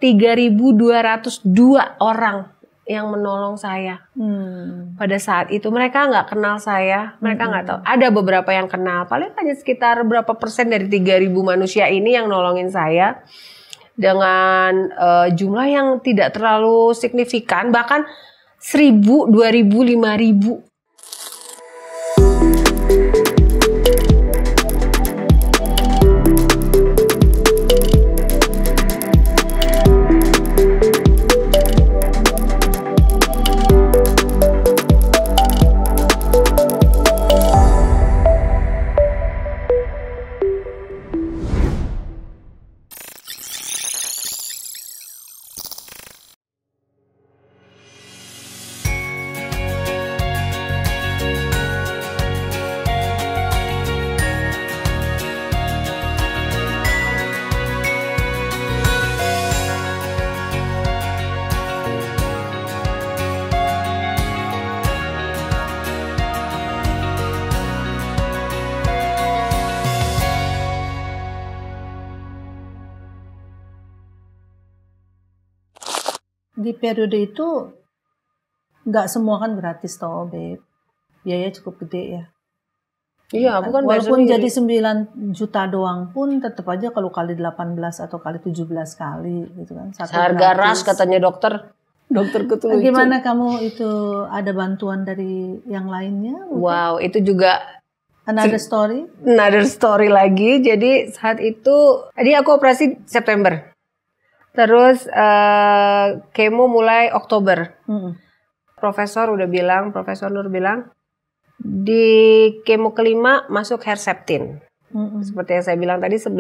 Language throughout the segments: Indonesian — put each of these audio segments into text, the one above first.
3.202 orang yang menolong saya. Pada saat itu mereka nggak kenal saya, mereka nggak tahu. Ada beberapa yang kenal, paling hanya sekitar berapa persen dari 3.000 manusia ini yang nolongin saya dengan jumlah yang tidak terlalu signifikan, bahkan 1.000, 2.000, 5.000. Di periode itu nggak semua kan gratis toh, Beb. Biaya cukup gede ya. Iya, aku kan walaupun jadi 9 juta doang pun tetap aja kalau kali 18 atau kali 17 kali gitu kan. Harga ras katanya dokterku tuh lucu. Gimana kamu itu ada bantuan dari yang lainnya? Mungkin? Wow, itu juga Another story lagi. Jadi saat itu, tadi aku operasi September. Terus kemo mulai Oktober. Profesor Nur bilang, di kemo kelima masuk Herceptin. Seperti yang saya bilang tadi 11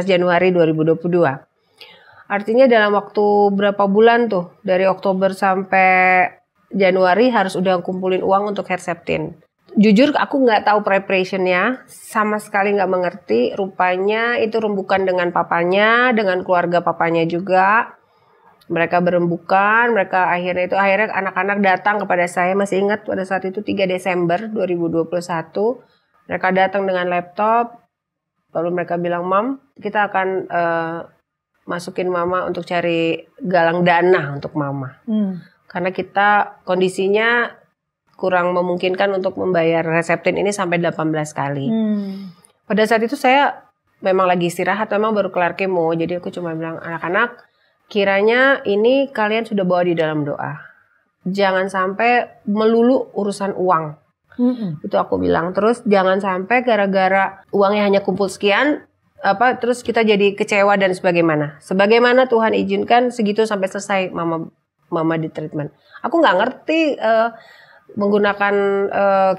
Januari 2022. Artinya dalam waktu berapa bulan tuh, dari Oktober sampai Januari harus udah kumpulin uang untuk Herceptin. Jujur aku nggak tahu preparationnya, sama sekali nggak mengerti. Rupanya itu rembukan dengan papanya, dengan keluarga papanya juga. Mereka berembukan, akhirnya anak-anak datang kepada saya, masih ingat pada saat itu 3 Desember 2021. Mereka datang dengan laptop, lalu mereka bilang, "Mam, kita akan masukin mama untuk cari galang dana untuk mama." Karena kita kondisinya kurang memungkinkan untuk membayar Herceptin ini sampai 18 kali. Pada saat itu saya memang lagi istirahat, memang baru kelar kemo. Jadi aku cuma bilang, anak-anak, kiranya ini kalian sudah bawa di dalam doa. Jangan sampai melulu urusan uang. Itu aku bilang. Terus jangan sampai gara-gara uangnya hanya kumpul sekian, terus kita jadi kecewa dan sebagaimana Tuhan izinkan segitu sampai selesai mama di treatment. Aku nggak ngerti menggunakan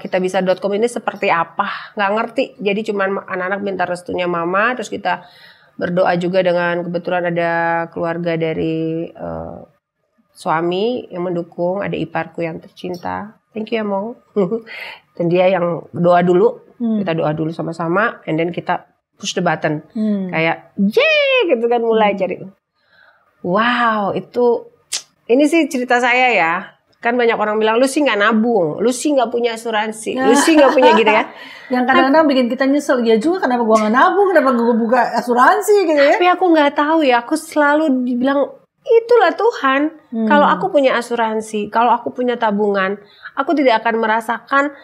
kitabisa.com ini seperti apa, nggak ngerti. Jadi cuman anak-anak minta restunya mama, terus kita berdoa juga dengan kebetulan ada keluarga dari suami yang mendukung, ada iparku yang tercinta. Thank you ya Mong. Dan dia yang doa dulu, kita doa dulu sama-sama, and then kita push the button, kayak yeay gitu kan, mulai cari. Wow, ini sih cerita saya ya. Kan banyak orang bilang, lu sih nggak nabung, lu sih nggak punya asuransi, lu sih nggak punya gitu ya. Yang kadang-kadang bikin kita nyesel, ya juga kenapa gua nggak nabung, kenapa gua buka asuransi gitu ya. Tapi aku nggak tahu ya, aku selalu dibilang, itulah Tuhan. Kalau aku punya asuransi, kalau aku punya tabungan, aku tidak akan merasakan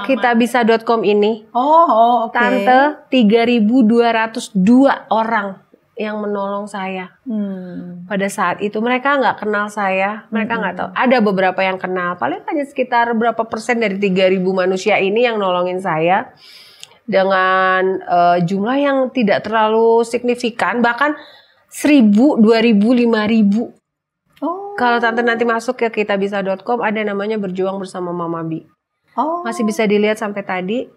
kitabisa.com ini. Oke. Tante, 3.202 orang yang menolong saya. Pada saat itu mereka nggak kenal saya, mereka nggak tahu. Ada beberapa yang kenal, paling hanya sekitar berapa persen dari 3.000 manusia ini yang nolongin saya dengan jumlah yang tidak terlalu signifikan, bahkan 1.000, 2.000, 5.000. Kalau tante nanti masuk ke kitabisa.com, ada namanya Berjuang Bersama Mama Bi. Masih bisa dilihat sampai tadi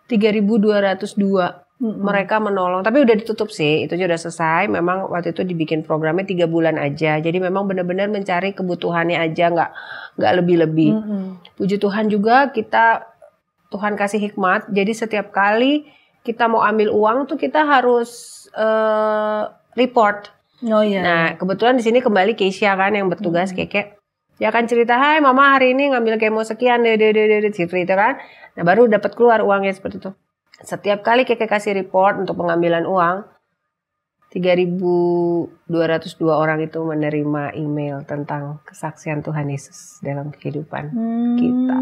3.202. Mereka menolong, tapi udah ditutup sih, itu sudah selesai. Memang waktu itu dibikin programnya 3 bulan aja, jadi memang benar-benar mencari kebutuhannya aja, nggak lebih-lebih. Puji Tuhan juga Tuhan kasih hikmat, jadi setiap kali kita mau ambil uang tuh kita harus report. Nah kebetulan di sini kembali Keisha kan yang bertugas, Keke. Dia akan cerita, hai mama hari ini ngambil kemo sekian, gitu kan. Nah baru dapat keluar uangnya seperti itu. Setiap kali Keke kasih report untuk pengambilan uang, 3.202 orang itu menerima email tentang kesaksian Tuhan Yesus dalam kehidupan kita.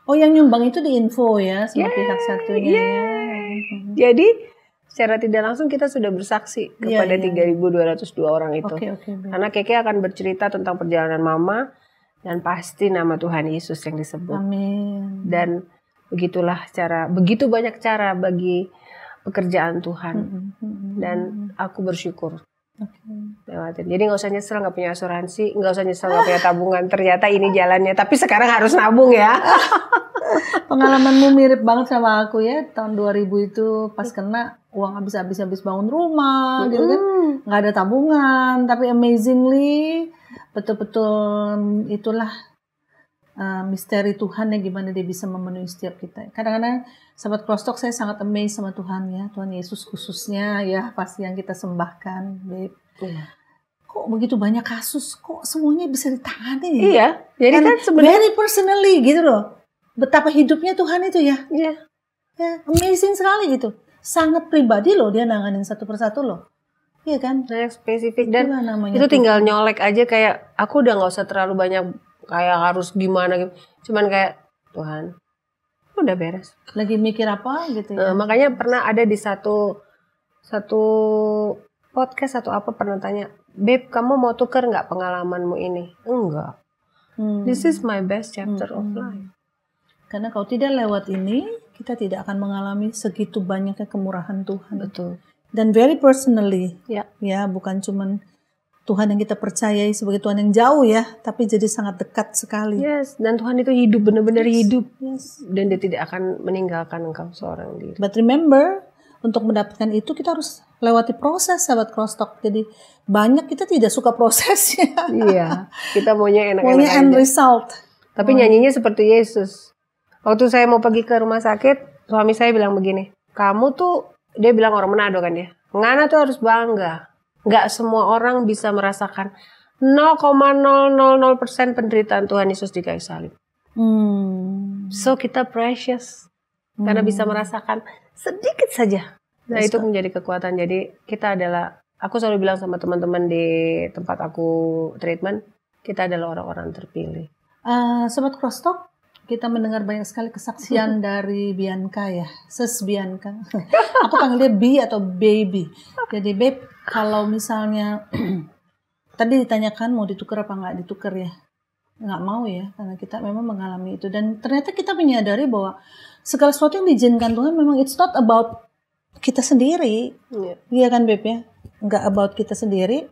Oh, yang nyumbang itu di info ya sama pihak satunya. Jadi secara tidak langsung kita sudah bersaksi kepada 3.202 orang itu. Karena Keke akan bercerita tentang perjalanan Mama dan pasti nama Tuhan Yesus yang disebut. Amin. Dan begitulah begitu banyak cara bagi pekerjaan Tuhan. Dan aku bersyukur. Jadi nggak usah nyesel nggak punya asuransi, nggak usah nyesel nggak punya tabungan. Ternyata ini jalannya. Tapi sekarang harus nabung ya. Pengalamanmu mirip banget sama aku ya. Tahun 2000 itu pas kena uang habis bangun rumah, gitu kan, nggak ada tabungan. Tapi amazingly, betul-betul itulah misteri Tuhan ya, gimana dia bisa memenuhi setiap kita. Kadang-kadang sahabat Crosstalk saya sangat amazed sama Tuhan ya, Tuhan Yesus khususnya ya, pasti yang kita sembahkan, babe. Kok begitu banyak kasus, kok semuanya bisa ditangani? Iya, jadi kan sebenarnya very personally gitu loh. Betapa hidupnya Tuhan itu ya. Iya. Ya, amazing sekali gitu. Sangat pribadi loh dia nanganin satu persatu loh. Iya kan? Nah, spesifik dan itu tinggal nyolek aja, kayak aku udah nggak usah terlalu banyak kayak harus gimana gitu. Cuman kayak Tuhan, udah beres. Lagi mikir apa gitu ya. Makanya pernah ada di satu podcast atau apa pernah tanya, "Beb, kamu mau tuker nggak pengalamanmu ini?" Enggak. This is my best chapter of life. Karena kalau tidak lewat ini, kita tidak akan mengalami segitu banyaknya kemurahan Tuhan. Betul. Dan very personally, ya bukan cuman Tuhan yang kita percayai sebagai Tuhan yang jauh ya, tapi jadi sangat dekat sekali. Yes, dan Tuhan itu hidup, benar-benar hidup. Yes. Dan dia tidak akan meninggalkan engkau seorang diri. But remember, untuk mendapatkan itu kita harus lewati proses, sahabat Crosstalk. Jadi banyak kita tidak suka prosesnya. Iya, kita maunya enak-enak maunya end result. Tapi nyanyinya seperti Yesus. Waktu saya mau pergi ke rumah sakit, suami saya bilang begini, kamu tuh, dia bilang orang Manado kan ya, Ngana tuh harus bangga. Nggak semua orang bisa merasakan 0,000% penderitaan Tuhan Yesus di kayu salib. So kita precious karena bisa merasakan sedikit saja. Nah itu menjadi kekuatan. Jadi kita adalah, aku selalu bilang sama teman-teman di tempat aku treatment, kita adalah orang-orang terpilih. Sobat Crosstalk, kita mendengar banyak sekali kesaksian dari Bianca ya, Sis Bianca. Aku panggil dia Bi atau Baby. Jadi Babe, kalau misalnya tadi ditanyakan mau ditukar apa nggak ditukar ya, nggak mau ya, karena kita memang mengalami itu. Dan ternyata kita menyadari bahwa segala sesuatu yang diizinkan Tuhan memang it's not about kita sendiri. Iya kan Babe ya, nggak about kita sendiri,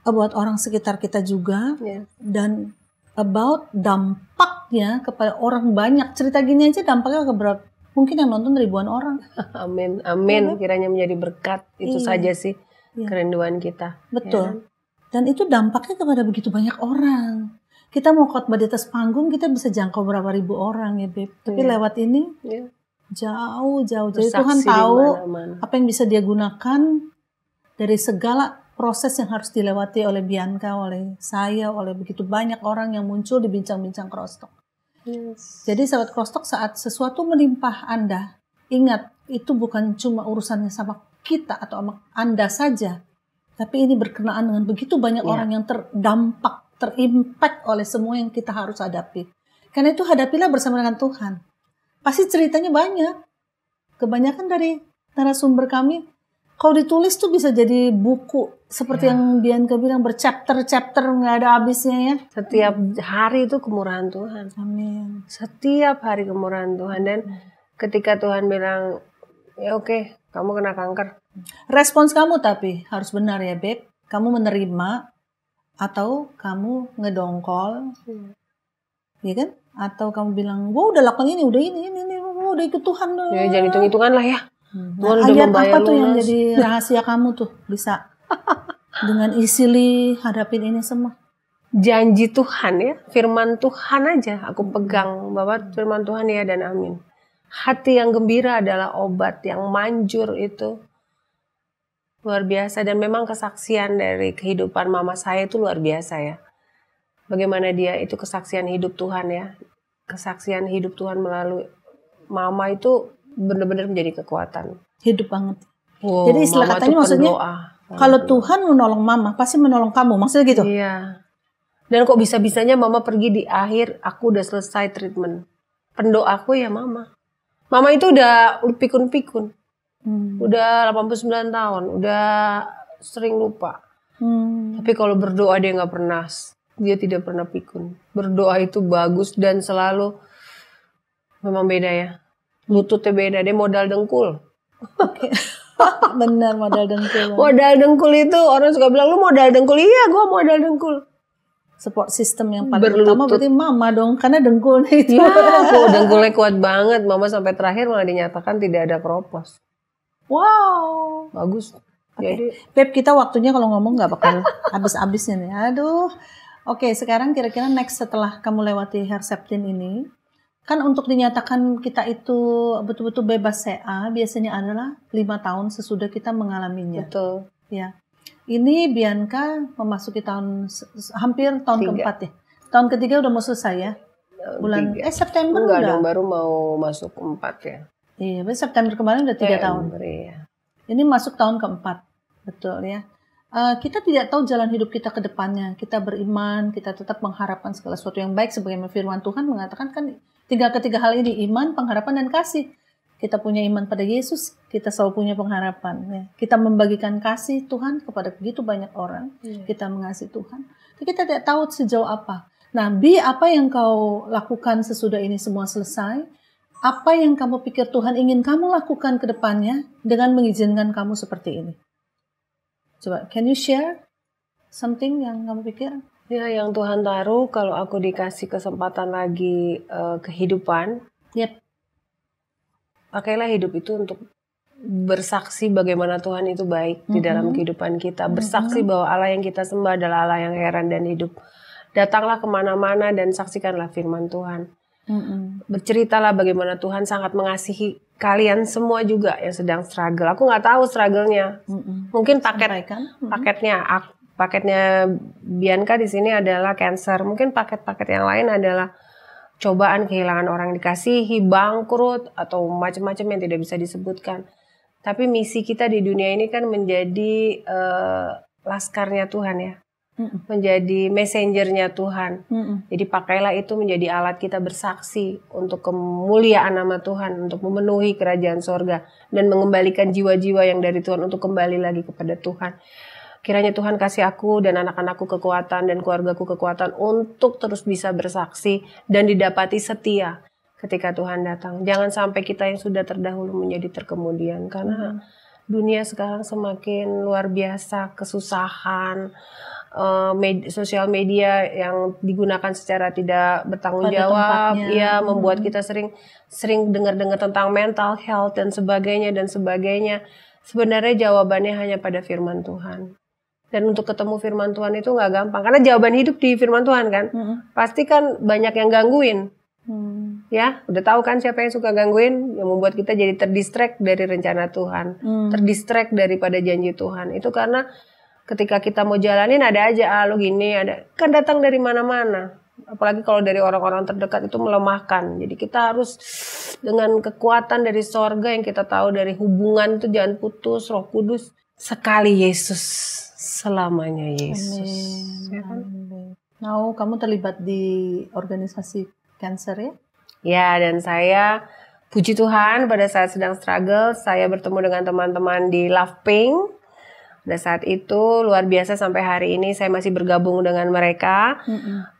about orang sekitar kita juga. Dan about dampaknya kepada orang banyak. Cerita gini aja dampaknya ke berapa? Mungkin yang nonton ribuan orang. Amin, amin. Kiranya menjadi berkat. Itu saja sih kerinduan kita. Betul. Dan itu dampaknya kepada begitu banyak orang. Kita mau khotbah di atas panggung, kita bisa jangkau berapa ribu orang ya, Beb. Tapi lewat ini jauh. Jadi Tuhan tahu apa yang bisa dia gunakan dari segala proses yang harus dilewati oleh Bianca, oleh saya, oleh begitu banyak orang yang muncul di bincang-bincang Crosstalk. Jadi sahabat Crosstalk, saat sesuatu menimpa Anda, ingat itu bukan cuma urusannya sama kita atau sama Anda saja, tapi ini berkenaan dengan begitu banyak orang yang terdampak, terimpact oleh semua yang kita harus hadapi. Karena itu hadapilah bersama dengan Tuhan. Pasti ceritanya banyak. Kebanyakan dari narasumber kami, kalau ditulis tuh bisa jadi buku. Seperti yang Bianca bilang, berchapter-chapter, nggak ada habisnya ya. Setiap hari itu kemurahan Tuhan. Amin. Setiap hari kemurahan Tuhan. Dan ketika Tuhan bilang, ya oke, kamu kena kanker. Respons kamu tapi harus benar ya, Beb. Kamu menerima atau kamu ngedongkol. Iya kan? Atau kamu bilang, wah udah lakukan ini, udah ikut Tuhan. Ya, jangan hitung-hitungan lah ya. Nah, ayat apa tuh yang jadi rahasia kamu tuh bisa dengan easily hadapin ini semua? Janji Tuhan ya, firman Tuhan aja aku pegang bahwa firman Tuhan ya dan amin. Hati yang gembira adalah obat, yang manjur itu luar biasa. Dan memang kesaksian dari kehidupan mama saya itu luar biasa ya. Bagaimana dia itu kesaksian hidup Tuhan ya. Kesaksian hidup Tuhan melalui mama itu benar-benar menjadi kekuatan. Hidup banget. Wow, Jadi istilah katanya maksudnya kalau Tuhan menolong mama pasti menolong kamu, maksudnya gitu. Iya. Dan kok bisa-bisanya mama pergi di akhir aku udah selesai treatment. Pendoaku ya mama. Mama itu udah pikun-pikun. Udah 89 tahun, udah sering lupa. Tapi kalau berdoa dia nggak pernah, dia tidak pernah pikun. Berdoa itu bagus dan selalu memang beda ya. Lututnya beda, dia modal dengkul. Oke. Benar, modal dengkul. Modal dengkul itu orang suka bilang lu modal dengkul. Iya, gua modal dengkul. Support system yang paling utama berarti mama dong, karena dengkulnya itu. Ya, dengkulnya kuat banget. Mama sampai terakhir malah dinyatakan tidak ada keropos. Wow, bagus. Okay. Jadi, Beb, kita waktunya kalau ngomong nggak bakal habis-habisnya nih. Aduh. Oke, sekarang kira-kira next setelah kamu lewati Herceptin ini, kan untuk dinyatakan kita itu betul-betul bebas CA biasanya adalah 5 tahun sesudah kita mengalaminya. Betul. Ya. Ini Bianca memasuki hampir tahun keempat ya. Tahun ketiga udah mau selesai ya. Bulan September enggak udah. Dong, baru mau masuk 4 ya. Iya, September kemarin udah 3 tahun. Iya. Ini masuk tahun keempat. Betul ya. Kita tidak tahu jalan hidup kita ke depannya. Kita beriman, kita tetap mengharapkan segala sesuatu yang baik sebagaimana firman Tuhan mengatakan kan ketiga hal ini, iman, pengharapan dan kasih. Kita punya iman pada Yesus, kita selalu punya pengharapan. Ya. Kita membagikan kasih Tuhan kepada begitu banyak orang. Kita mengasihi Tuhan. Tapi kita tidak tahu sejauh apa. Nah, apa yang kau lakukan sesudah ini semua selesai? Apa yang kamu pikir Tuhan ingin kamu lakukan ke depannya dengan mengizinkan kamu seperti ini? Coba, can you share something yang kamu pikir? Ya, yang Tuhan taruh kalau aku dikasih kesempatan lagi kehidupan. Yep. Pakailah hidup itu untuk bersaksi bagaimana Tuhan itu baik di dalam kehidupan kita. Bersaksi bahwa Allah yang kita sembah adalah Allah yang heran dan hidup. Datanglah kemana-mana dan saksikanlah firman Tuhan. Berceritalah bagaimana Tuhan sangat mengasihi kalian semua juga yang sedang struggle. Aku nggak tahu struggle-nya. Mungkin paketnya Bianca di sini adalah cancer. Mungkin paket-paket yang lain adalah cobaan, kehilangan orang yang dikasihi, bangkrut, atau macam-macam yang tidak bisa disebutkan. Tapi misi kita di dunia ini kan menjadi laskarnya Tuhan ya. Menjadi messengernya Tuhan. Jadi pakailah itu menjadi alat kita bersaksi untuk kemuliaan nama Tuhan, untuk memenuhi kerajaan sorga, dan mengembalikan jiwa-jiwa yang dari Tuhan untuk kembali lagi kepada Tuhan. Kiranya Tuhan kasih aku dan anak-anakku kekuatan dan keluargaku kekuatan untuk terus bisa bersaksi dan didapati setia ketika Tuhan datang. Jangan sampai kita yang sudah terdahulu menjadi terkemudian. Karena dunia sekarang semakin luar biasa, kesusahan, sosial media yang digunakan secara tidak bertanggung jawab, ya membuat kita sering dengar-dengar tentang mental health dan sebagainya. Sebenarnya jawabannya hanya pada firman Tuhan. Dan untuk ketemu firman Tuhan itu nggak gampang. Karena jawaban hidup di firman Tuhan kan. Pasti kan banyak yang gangguin. Ya, udah tahu kan siapa yang suka gangguin? Yang membuat kita jadi terdistract dari rencana Tuhan. Terdistract daripada janji Tuhan. Itu karena ketika kita mau jalanin ada aja, lo gini, ada. Kan datang dari mana-mana. Apalagi kalau dari orang-orang terdekat itu melemahkan. Jadi kita harus dengan kekuatan dari sorga yang kita tahu dari hubungan itu jangan putus, Roh Kudus. Sekali Yesus, selamanya Yesus. Ya kan? Nah, kamu terlibat di organisasi cancer ya? Ya, dan saya puji Tuhan pada saat sedang struggle, saya bertemu dengan teman-teman di Love Pink. Pada saat itu luar biasa sampai hari ini saya masih bergabung dengan mereka.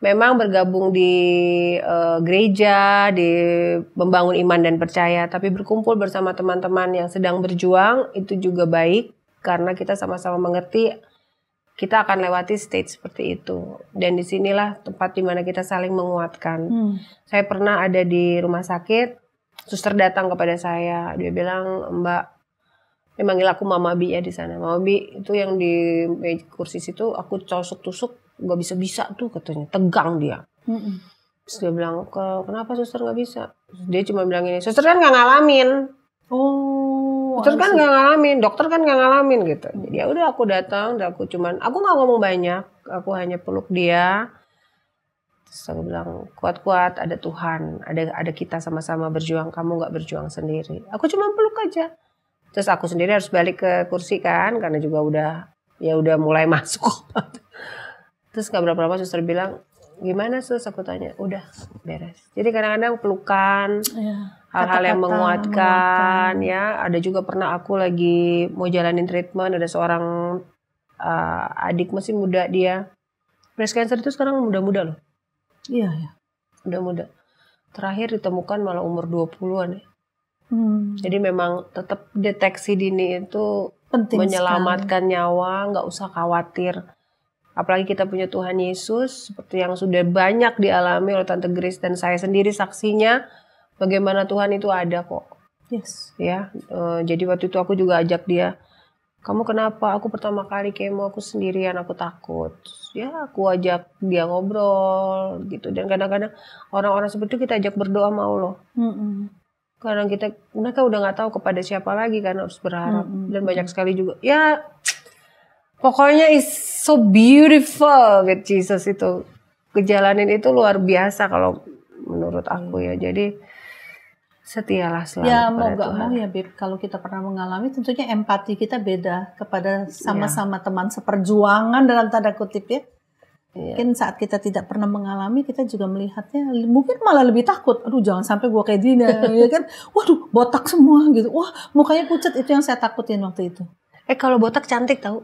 Memang bergabung di gereja, di membangun iman dan percaya. Tapi berkumpul bersama teman-teman yang sedang berjuang itu juga baik. Karena kita sama-sama mengerti kita akan lewati stage seperti itu. Dan disinilah tempat dimana kita saling menguatkan. Saya pernah ada di rumah sakit, suster datang kepada saya. Dia bilang, Mbak, dia manggil aku Mama Bi ya di sana. Mama Bi itu yang di kursi situ aku tusuk-tusuk gak bisa-bisa tuh katanya. Tegang dia. Terus dia bilang, kenapa suster gak bisa? Terus dia cuma bilang ini, suster kan gak ngalamin. Suster kan gak ngalamin, dokter kan gak ngalamin gitu. Jadi ya udah aku datang, aku gak ngomong banyak, aku hanya peluk dia. Terus aku bilang, kuat-kuat, ada Tuhan, ada kita sama-sama berjuang, kamu gak berjuang sendiri. Aku cuma peluk aja. Terus aku sendiri harus balik ke kursi kan, karena juga udah mulai masuk. Terus gak berapa lama suster bilang, gimana sus? Aku tanya, udah beres. Jadi kadang-kadang pelukan, hal-hal yang menguatkan ya. Ada juga pernah aku lagi mau jalanin treatment, ada seorang adik masih muda dia. Breast cancer itu sekarang muda-muda loh. Iya ya. Udah muda. Terakhir ditemukan malah umur 20-an ya. Jadi memang tetap deteksi dini itu penting menyelamatkan sekali. Nyawa, nggak usah khawatir. Apalagi kita punya Tuhan Yesus, seperti yang sudah banyak dialami oleh Tante Grace dan saya sendiri saksinya, bagaimana Tuhan itu ada kok. Yes. Ya, jadi waktu itu aku juga ajak dia, kamu kenapa? Aku pertama kali kemo, aku sendirian, aku takut. Ya, aku ajak dia ngobrol gitu. Dan kadang-kadang orang-orang seperti itu kita ajak berdoa mau loh. Karena mereka udah nggak tahu kepada siapa lagi kan, harus berharap. Dan banyak sekali juga. Ya, pokoknya is so beautiful with Jesus itu. Kejalanin itu luar biasa kalau menurut aku ya. Jadi setialah selalu ya, kepada mau gak Tuhan. mau ya Beb, kalau kita pernah mengalami tentunya empati kita beda kepada sama-sama teman seperjuangan dalam tanda kutip ya. Mungkin saat kita tidak pernah mengalami, kita juga melihatnya mungkin malah lebih takut. Aduh, jangan sampai gua kayak Dina, ya kan? Waduh, botak semua gitu. Wah, mukanya pucat, itu yang saya takutin waktu itu. Kalau botak cantik tahu.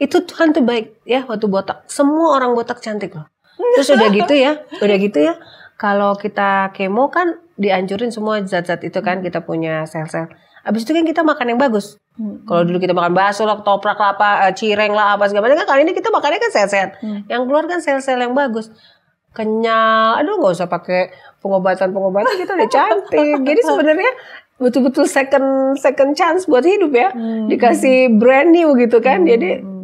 Itu Tuhan tuh baik ya waktu botak. Semua orang botak cantik loh. Terus udah gitu ya. Kalau kita kemo kan dianjurin semua zat-zat itu kan, kita punya sel-sel. Abis itu kan kita makan yang bagus. Kalau dulu kita makan bakso lah, ketoprak lah, cireng lah, apa segala macam kan, kali ini kita makannya kan sel-sel. Yang keluar kan sel-sel yang bagus. Kenyal, aduh nggak usah pakai pengobatan kita udah cantik. Jadi sebenarnya betul-betul second chance buat hidup ya. Dikasih brand new gitu kan. Jadi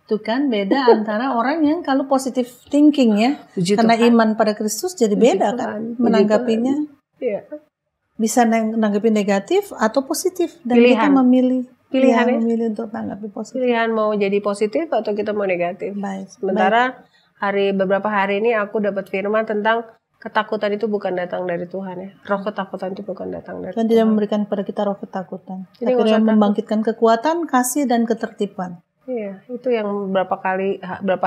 itu kan beda antara orang yang kalau positive thinking ya. Karena iman pada Kristus jadi beda kan menanggapinya. Iya. Bisa menanggapi negatif atau positif dan kita memilih memilih untuk tanggapi positif. Pilihan mau jadi positif atau kita mau negatif. Sementara beberapa hari ini aku dapat firman tentang ketakutan itu bukan datang dari Tuhan ya. Roh ketakutan itu bukan datang dari Tuhan. Tuhan tidak memberikan kepada kita roh ketakutan. Jadi tapi dia membangkitkan kekuatan, kasih dan ketertiban. Iya, itu yang berapa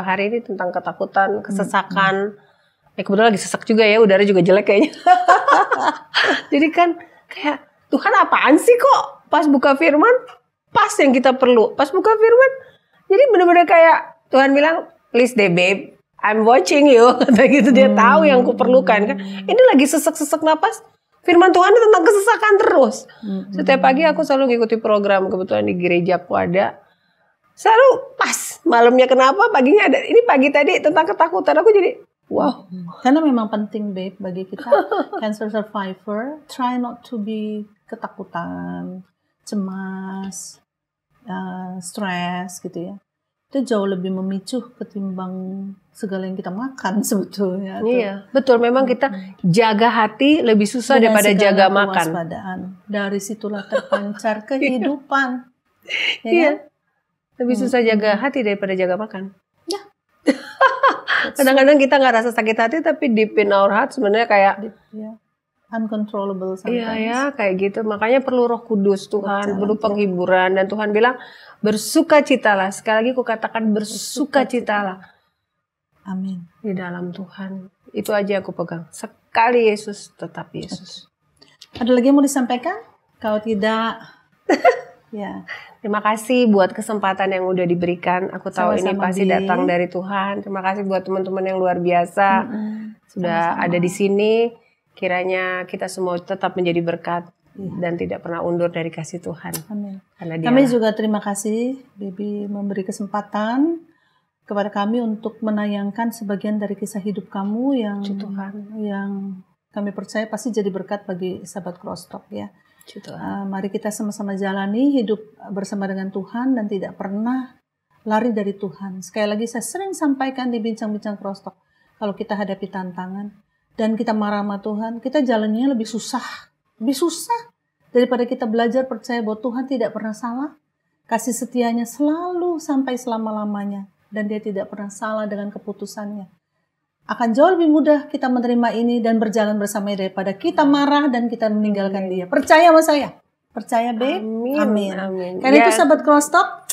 hari ini tentang ketakutan, kesesakan. Kebetulan lagi sesak juga ya, udara juga jelek kayaknya. Jadi kan kayak Tuhan apaan sih kok pas buka firman pas yang kita perlu. Pas buka firman jadi benar-benar kayak Tuhan bilang, please deh babe, I'm watching you. Kata gitu, dia tahu yang kuperlukan kan. Ini lagi sesak-sesak napas. Firman Tuhan itu tentang kesesakan terus. Setiap pagi aku selalu ngikuti program, kebetulan di gerejaku ada. Selalu pas malamnya kenapa, paginya ada. Ini pagi tadi tentang ketakutan, aku jadi wow. Karena memang penting babe bagi kita cancer survivor, try not to be ketakutan, cemas, stres gitu ya. Itu jauh lebih memicu ketimbang segala yang kita makan sebetulnya. Iya, betul. Memang kita jaga hati lebih susah daripada jaga makan. Dari situlah terpancar kehidupan. Iya. Lebih susah jaga hati daripada jaga makan. Ya. Kadang-kadang kita nggak rasa sakit hati, tapi deep in our heart sebenarnya kayak uncontrollable sometimes. Iya ya, kayak gitu. Makanya perlu Roh Kudus Tuhan, perlu penghiburan, dan Tuhan bilang bersukacitalah. Sekali lagi aku katakan bersukacitalah. Amin. Di dalam Tuhan. Itu aja aku pegang. Sekali Yesus, tetap Yesus. Ada lagi yang mau disampaikan? Kalau tidak, ya. Terima kasih buat kesempatan yang udah diberikan. Aku tahu ini pasti datang dari Tuhan. Terima kasih buat teman-teman yang luar biasa. Sudah ada di sini. Kiranya kita semua tetap menjadi berkat dan tidak pernah undur dari kasih Tuhan. Amin. Kami juga terima kasih, Baby, memberi kesempatan kepada kami untuk menayangkan sebagian dari kisah hidup kamu yang kami percaya pasti jadi berkat bagi sahabat Crosstalk ya. Mari kita sama-sama jalani hidup bersama dengan Tuhan dan tidak pernah lari dari Tuhan. Sekali lagi saya sering sampaikan di bincang-bincang Crosstalk, kalau kita hadapi tantangan dan kita marah sama Tuhan, kita jalannya lebih susah daripada kita belajar percaya bahwa Tuhan tidak pernah salah, kasih setianya selalu sampai selama-lamanya, dan dia tidak pernah salah dengan keputusannya. Akan jauh lebih mudah kita menerima ini dan berjalan bersamanya daripada kita marah dan kita meninggalkan dia. Percaya sama saya. Percaya, Beb? Amin. Amin. Karena itu sahabat Crosstalk,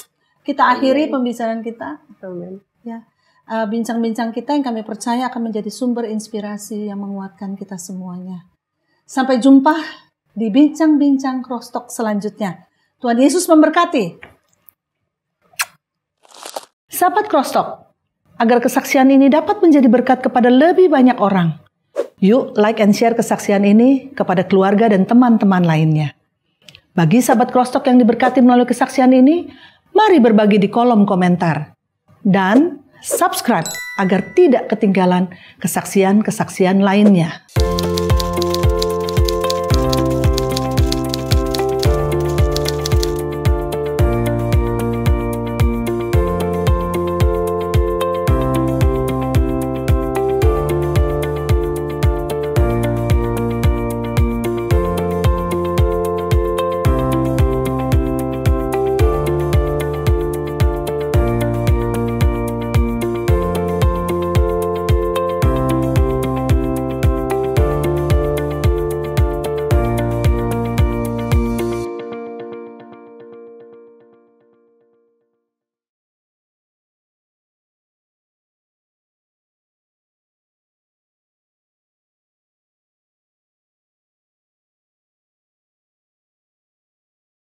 kita akhiri pembicaraan kita. Amin. Ya. Bincang-bincang kita yang kami percaya akan menjadi sumber inspirasi yang menguatkan kita semuanya. Sampai jumpa di bincang-bincang Crosstalk selanjutnya. Tuhan Yesus memberkati. Sahabat Crosstalk, agar kesaksian ini dapat menjadi berkat kepada lebih banyak orang, yuk like and share kesaksian ini kepada keluarga dan teman-teman lainnya. Bagi sahabat Crosstalk yang diberkati melalui kesaksian ini, mari berbagi di kolom komentar. Dan subscribe agar tidak ketinggalan kesaksian-kesaksian lainnya.